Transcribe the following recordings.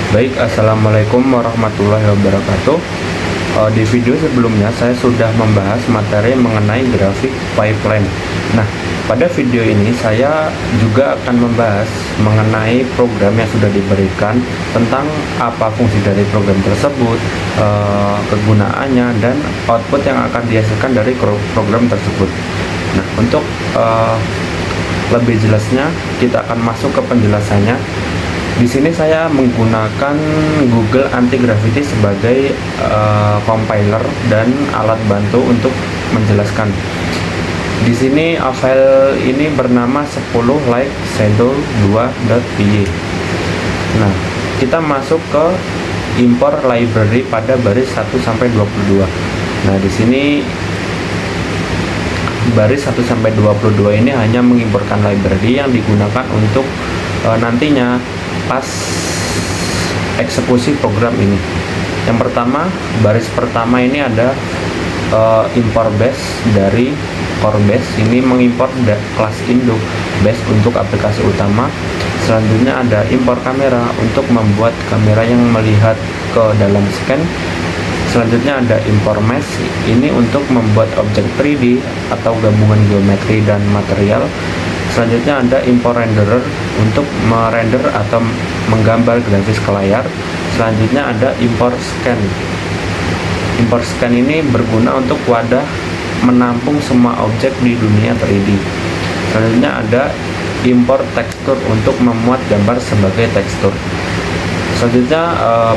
Baik, assalamualaikum warahmatullahi wabarakatuh. Di video sebelumnya saya sudah membahas materi mengenai grafik pipeline. Nah, pada video ini saya juga akan membahas mengenai program yang sudah diberikan, tentang apa fungsi dari program tersebut, kegunaannya, dan output yang akan dihasilkan dari program tersebut. Nah, untuk lebih jelasnya kita akan masuk ke penjelasannya. Di sini saya menggunakan Google Anti-Gravity sebagai compiler dan alat bantu untuk menjelaskan. Di sini file ini bernama 10 like shadow 2.py. Nah, kita masuk ke import library pada baris 1 sampai 22. Nah, di sini baris 1 sampai 22 ini hanya mengimportkan library yang digunakan untuk nantinya pas eksekusi program ini. Yang pertama, baris pertama ini ada import base dari core base. Ini mengimport kelas induk base untuk aplikasi utama. Selanjutnya ada import kamera untuk membuat kamera yang melihat ke dalam scan. Selanjutnya ada import mesh, ini untuk membuat objek 3D atau gabungan geometri dan material. Selanjutnya ada import renderer untuk merender atau menggambar grafis ke layar. Selanjutnya ada import scan. Import scan ini berguna untuk wadah menampung semua objek di dunia 3D. Selanjutnya ada import tekstur untuk memuat gambar sebagai tekstur. Selanjutnya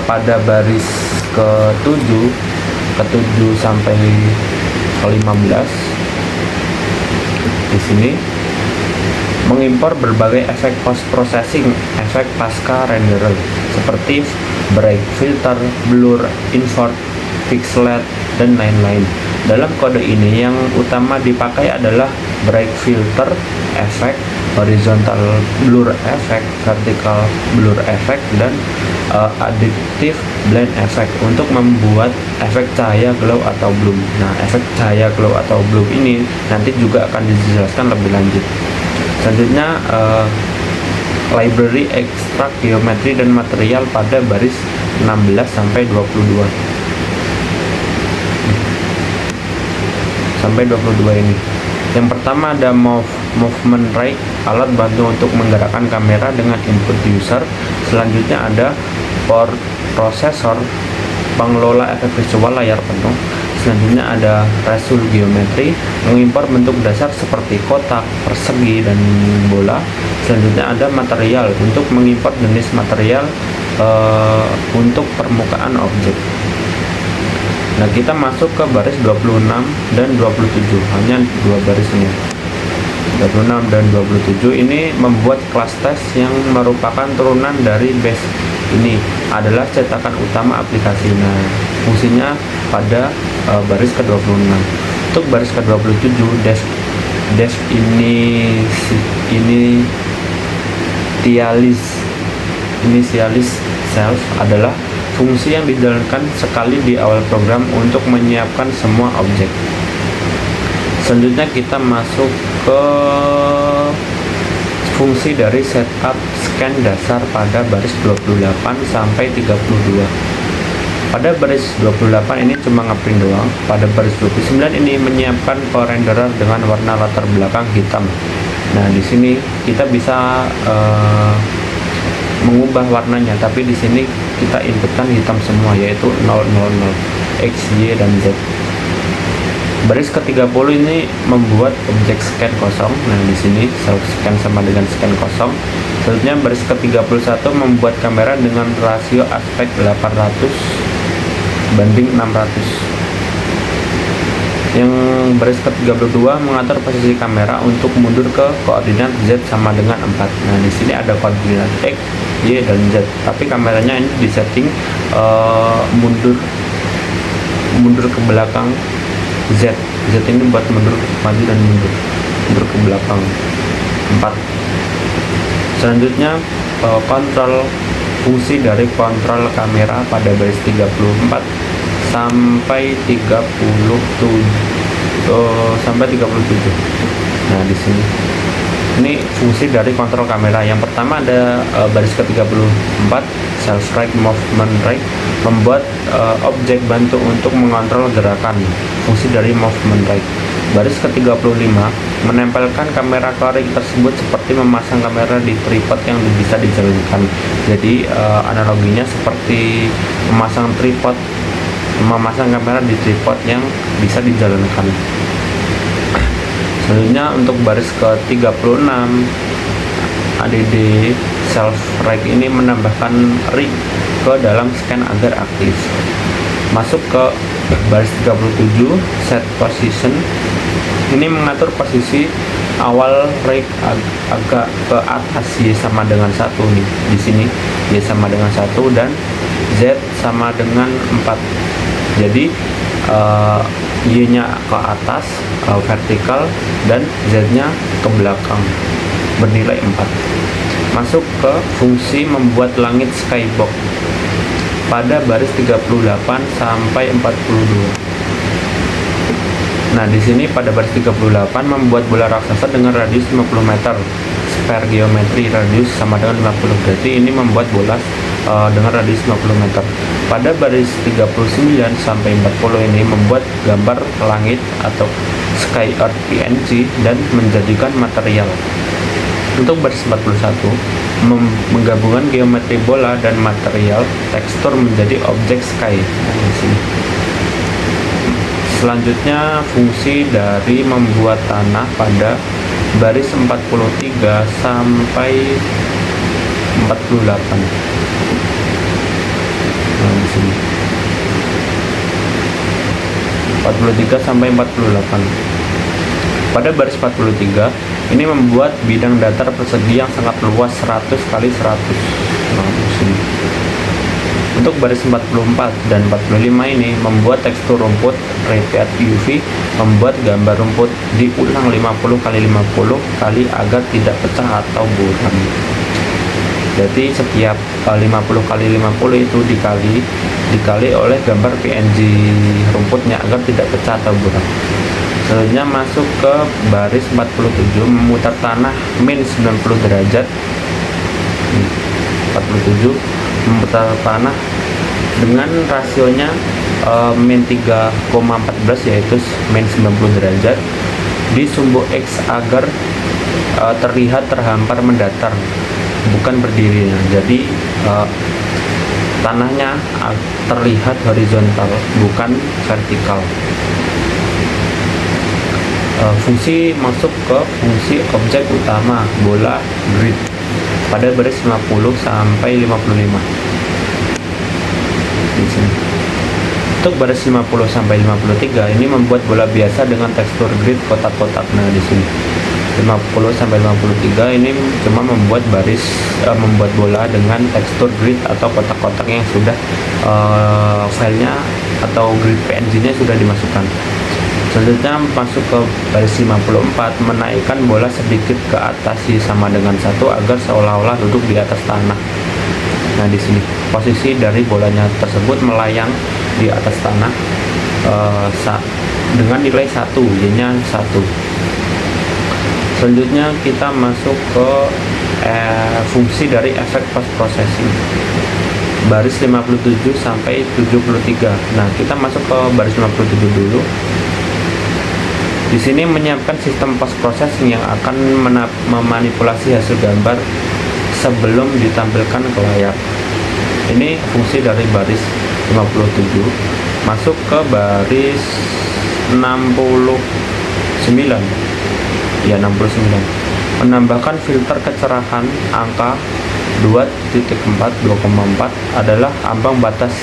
pada baris ke-7 sampai ke-15 di sini mengimpor berbagai efek post processing, efek pasca renderer seperti break, filter, blur, invert, pixelate, dan lain-lain. Dalam kode ini yang utama dipakai adalah break filter effect, horizontal blur effect, vertical blur effect, dan additive blend effect untuk membuat efek cahaya glow atau bloom. Nah, efek cahaya glow atau bloom ini nanti juga akan dijelaskan lebih lanjut. Selanjutnya library ekstrak geometri dan material pada baris 16 sampai 22 ini. Yang pertama ada movement ray, alat bantu untuk menggerakkan kamera dengan input user. Selanjutnya ada processor, pengelola efek visual layar penuh. Selanjutnya ada resul geometri, mengimpor bentuk dasar seperti kotak, persegi, dan bola. Selanjutnya ada material, untuk mengimpor jenis material untuk permukaan objek. Nah, kita masuk ke baris 26 dan 27, hanya dua baris ini. 26 dan 27 ini membuat kelas test yang merupakan turunan dari base. Ini adalah cetakan utama aplikasi. Nah, fungsinya pada baris ke-26. Untuk baris ke-27, dev initialize self adalah fungsi yang dijalankan sekali di awal program untuk menyiapkan semua objek. Selanjutnya kita masuk ke fungsi dari setup scan dasar pada baris 28 sampai 32. Pada baris 28 ini cuma ngeprint doang. Pada baris 29 ini menyiapkan renderer dengan warna latar belakang hitam. Nah, di sini kita bisa mengubah warnanya, tapi di sini kita inputkan hitam semua, yaitu 000, X, Y, dan Z. Baris ke-30 ini membuat objek scan kosong. Nah, di sini self scan sama dengan scan kosong. Selanjutnya baris ke-31 membuat kamera dengan rasio aspek 800:600. Yang baris ke-32 mengatur posisi kamera untuk mundur ke koordinat Z sama dengan 4. Nah, di sini ada koordinat X, Y, dan Z, tapi kameranya ini disetting mundur ke belakang Z. Z ini buat mundur maju dan mundur ke belakang 4. Selanjutnya kontrol, fungsi dari kontrol kamera pada baris 34 sampai 37. Nah, di sini Ini fungsi dari kontrol kamera. Yang pertama ada baris ke-34 self right movement right, membuat objek bantu untuk mengontrol gerakan, fungsi dari movement right. Baris ke-35 menempelkan kamera ke ring tersebut seperti memasang kamera di tripod yang bisa dijalankan. Jadi analoginya seperti memasang kamera di tripod yang bisa dijalankan. Selanjutnya untuk baris ke-36 ADD self right ini menambahkan rig ke dalam scan agar aktif. Masuk ke baris 37 set position, ini mengatur posisi awal rig agak ke atas, Y sama dengan 1 nih. Di sini Y sama dengan 1 dan Z sama dengan 4. Jadi Y-nya ke atas vertikal dan Z-nya ke belakang bernilai 4. Masuk ke fungsi membuat langit skybox pada baris 38 sampai 42. Nah, di sini pada baris 38 membuat bola raksasa dengan radius 50 meter. Spare geometri radius sama dengan 50. Berarti ini membuat bola dengan radius 50 meter. Pada baris 39 sampai 40 ini membuat gambar langit atau sky earth PNG dan menjadikan material. Untuk baris 41 menggabungkan geometri bola dan material tekstur menjadi objek sky. Nah, di sini. Selanjutnya fungsi dari membuat tanah pada baris 43 sampai 48. Nah, di sini 43 sampai 48. Pada baris 43 ini membuat bidang datar persegi yang sangat luas 100 kali 100. Nah, di sini. Untuk baris 44 dan 45 ini membuat tekstur rumput repeat UV, membuat gambar rumput diulang 50 kali 50 kali agar tidak pecah atau buram. Jadi setiap 50 kali 50 itu dikali oleh gambar PNG rumputnya agar tidak pecah atau buram. Selanjutnya masuk ke baris 47 memutar tanah min 90 derajat. 47 memutar tanah dengan rasionya min 3,14 yaitu min 90 derajat di sumbu X agar terlihat terhampar mendatar, bukan berdiri. Jadi tanahnya terlihat horizontal, bukan vertikal. Fungsi masuk ke fungsi objek utama bola grid pada baris 50 sampai 55. Di sini. Untuk baris 50 sampai 53 ini membuat bola biasa dengan tekstur grid kotak-kotak. Nah, di sini 50 sampai 53 ini cuma membuat membuat bola dengan tekstur grid atau kotak-kotak yang sudah filenya atau grid PNG-nya sudah dimasukkan. Selanjutnya masuk ke baris 54, menaikkan bola sedikit ke atas sama dengan 1 agar seolah-olah duduk di atas tanah. Nah, di sini posisi dari bolanya tersebut melayang di atas tanah dengan nilai 1, Y-nya 1. Selanjutnya kita masuk ke fungsi dari efek post processing baris 57 sampai 73. Nah, kita masuk ke baris 57 dulu. Di sini menyiapkan sistem post processing yang akan memanipulasi hasil gambar sebelum ditampilkan ke layar. Ini fungsi dari baris 57. Masuk ke baris 69. Ya, 69. Menambahkan filter kecerahan angka 2.4 2,4 adalah ambang batas.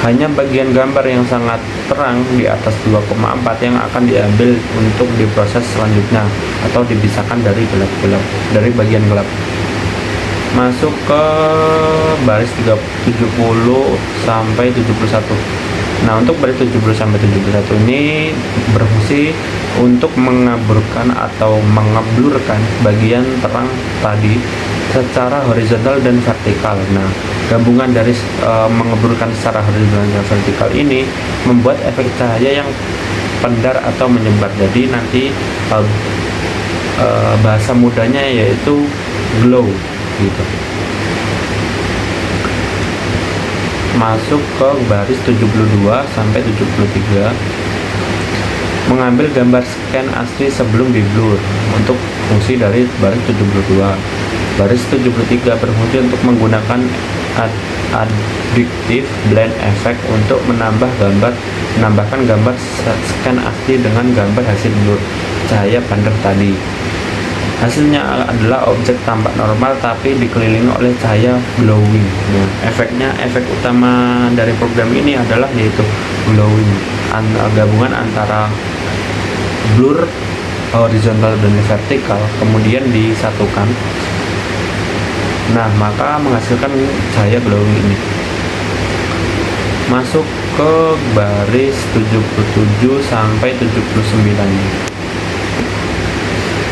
Hanya bagian gambar yang sangat terang di atas 2,4 yang akan diambil untuk diproses selanjutnya atau dipisahkan dari bagian gelap. Masuk ke baris 70 sampai 71. Nah, untuk baris 70 sampai 71 ini berfungsi untuk mengaburkan atau mengeblurkan bagian terang tadi secara horizontal dan vertikal. Nah, gabungan dari mengeblurkan secara horizontal dan vertikal ini membuat efek cahaya yang pendar atau menyebar. Jadi nanti bahasa mudanya yaitu glow gitu. Masuk ke baris 72 sampai 73, mengambil gambar scan asli sebelum di blur untuk fungsi dari baris 72. Baris 73 berfungsi untuk menggunakan additive blend effect untuk menambahkan gambar scan asli dengan gambar hasil blur cahaya bandar tadi. Hasilnya adalah objek tampak normal tapi dikelilingi oleh cahaya glowing. Nah, efek utama dari program ini adalah yaitu glowing, gabungan antara blur horizontal dan vertikal kemudian disatukan. Nah, maka menghasilkan cahaya glowing ini. Masuk ke baris 77 sampai 79.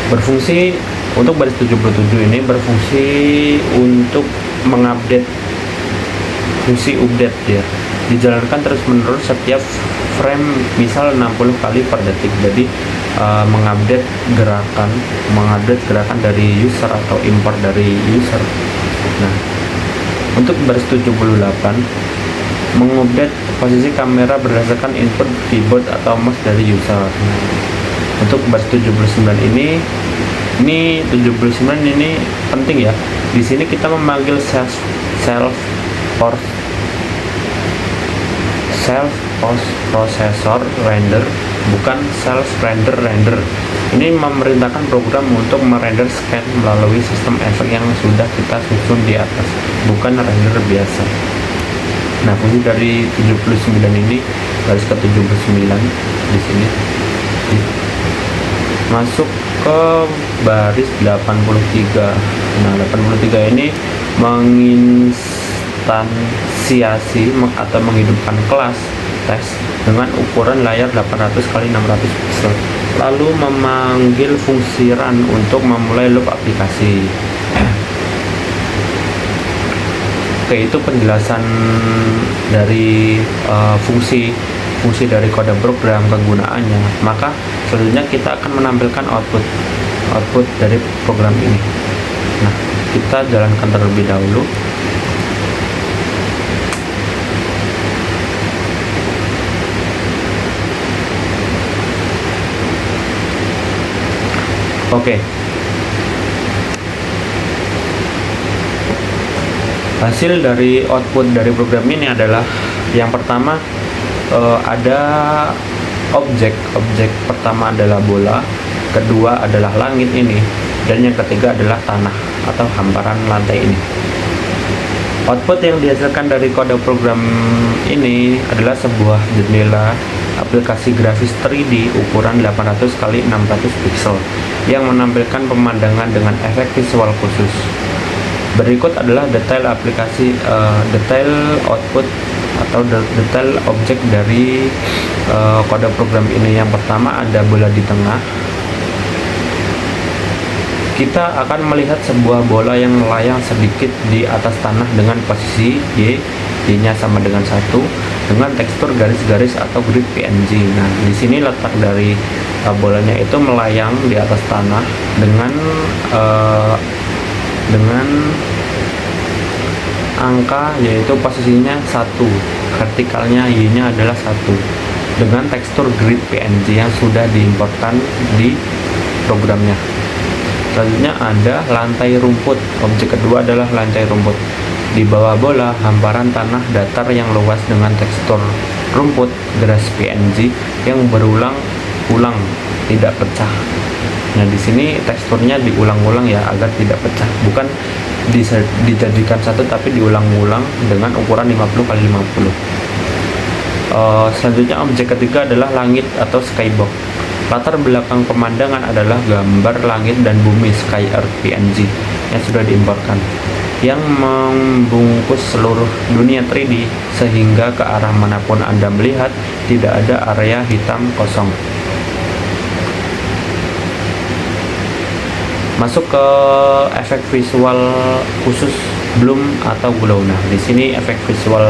Berfungsi untuk baris 77 ini berfungsi untuk mengupdate fungsi update ya. Dijalankan terus-menerus setiap frame, misal 60 kali per detik. Jadi mengupdate gerakan dari user atau import dari user. Nah, untuk baris 78 mengupdate posisi kamera berdasarkan input keyboard atau mouse dari user. Nah, untuk baris 79 ini 79 ini penting ya. Di sini kita memanggil self post processor render, bukan self render. Ini memerintahkan program untuk merender scan melalui sistem efek yang sudah kita susun di atas, bukan render biasa. Nah, fungsi dari 79 ini baris ke 79 di sini. Masuk ke baris 83. Nah, 83 ini menginstansiasi atau menghidupkan kelas teks dengan ukuran layar 800 x 600 pixel, lalu memanggil fungsi run untuk memulai loop aplikasi. Oke, itu penjelasan dari fungsi dari kode program, kegunaannya. Maka selanjutnya kita akan menampilkan output dari program ini. Nah, kita jalankan terlebih dahulu. Oke. Hasil dari output dari program ini adalah yang pertama, ada objek pertama adalah bola, kedua adalah langit ini, dan yang ketiga adalah tanah atau hamparan lantai ini. Output yang dihasilkan dari kode program ini adalah sebuah jendela aplikasi grafis 3D ukuran 800 x 600 pixel yang menampilkan pemandangan dengan efek visual khusus. Berikut adalah detail aplikasi, detail output atau detail objek dari kode program ini. Yang pertama ada bola di tengah. Kita akan melihat sebuah bola yang melayang sedikit di atas tanah dengan posisi Y-nya sama dengan 1 dengan tekstur garis-garis atau grid PNG. Nah, di sini letak dari bolanya itu melayang di atas tanah dengan angka yaitu posisinya 1, vertikalnya Y-nya adalah 1 dengan tekstur grid PNG yang sudah diimportkan di programnya. Selanjutnya ada lantai rumput. Objek kedua adalah lantai rumput. Di bawah bola, hamparan tanah datar yang luas dengan tekstur rumput geras PNG yang berulang-ulang, tidak pecah. Nah, di sini teksturnya diulang-ulang ya agar tidak pecah, bukan dijadikan satu tapi diulang-ulang dengan ukuran 50 x 50. Selanjutnya objek ketiga adalah langit atau skybox. Latar belakang pemandangan adalah gambar langit dan bumi sky earth PNG yang sudah diimportkan, yang membungkus seluruh dunia 3D sehingga ke arah manapun Anda melihat tidak ada area hitam kosong. Masuk ke efek visual khusus bloom atau glow. Nah, di sini efek visual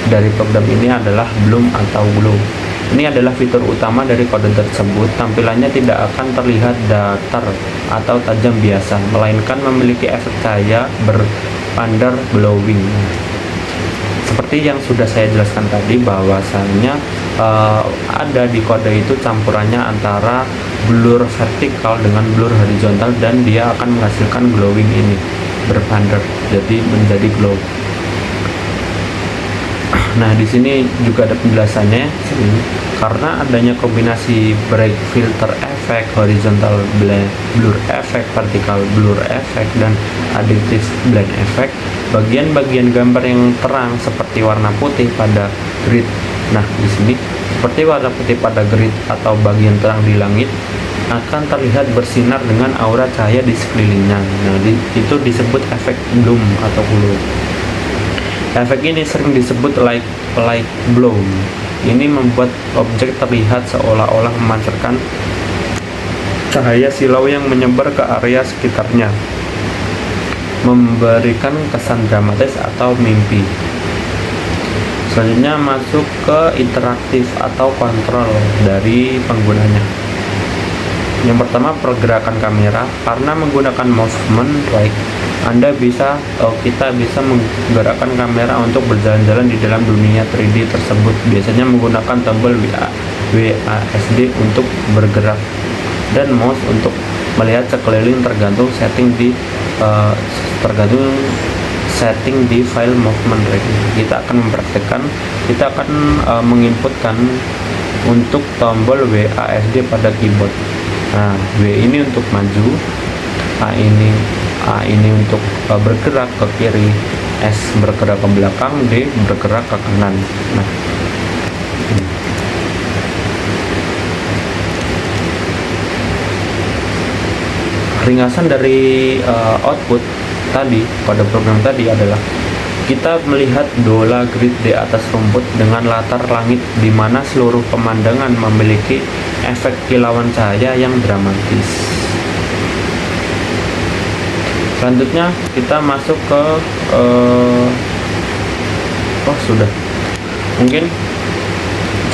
dari program ini adalah bloom atau glow. Ini adalah fitur utama dari kode tersebut. Tampilannya tidak akan terlihat datar atau tajam biasa, melainkan memiliki efek cahaya under glowing. Seperti yang sudah saya jelaskan tadi, bahwasanya ada di kode itu campurannya antara blur vertikal dengan blur horizontal, dan dia akan menghasilkan glowing ini berpander, jadi menjadi glow. Nah, di sini juga ada penjelasannya. Karena adanya kombinasi break filter effect, horizontal blur effect, vertical blur effect, dan additive blend effect, bagian-bagian gambar yang terang seperti warna putih pada grid. Nah, di sini seperti warna putih pada grid atau bagian terang di langit akan terlihat bersinar dengan aura cahaya di sekelilingnya. Nah, itu disebut efek bloom atau glow. Efek ini sering disebut light blow. Ini membuat objek terlihat seolah-olah memancarkan cahaya silau yang menyebar ke area sekitarnya, memberikan kesan dramatis atau mimpi. Selanjutnya masuk ke interaktif atau kontrol dari penggunanya. Yang pertama, pergerakan kamera. Karena menggunakan movement right, kita bisa menggerakkan kamera untuk berjalan-jalan di dalam dunia 3D tersebut. Biasanya menggunakan tombol WASD untuk bergerak dan mouse untuk melihat sekeliling, tergantung setting di file movement right. Kita akan menginputkan untuk tombol WASD pada keyboard. Nah, W ini untuk maju, A ini untuk bergerak ke kiri, S bergerak ke belakang, D bergerak ke kanan. Nah, ringkasan dari output tadi pada program tadi adalah kita melihat bola grid di atas rumput dengan latar langit di mana seluruh pemandangan memiliki efek kilauan cahaya yang dramatis. Selanjutnya kita masuk ke sudah. Mungkin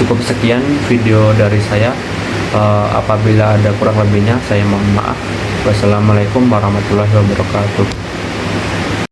cukup sekian video dari saya. Apabila ada kurang lebihnya, saya mohon maaf. Wassalamualaikum warahmatullahi wabarakatuh.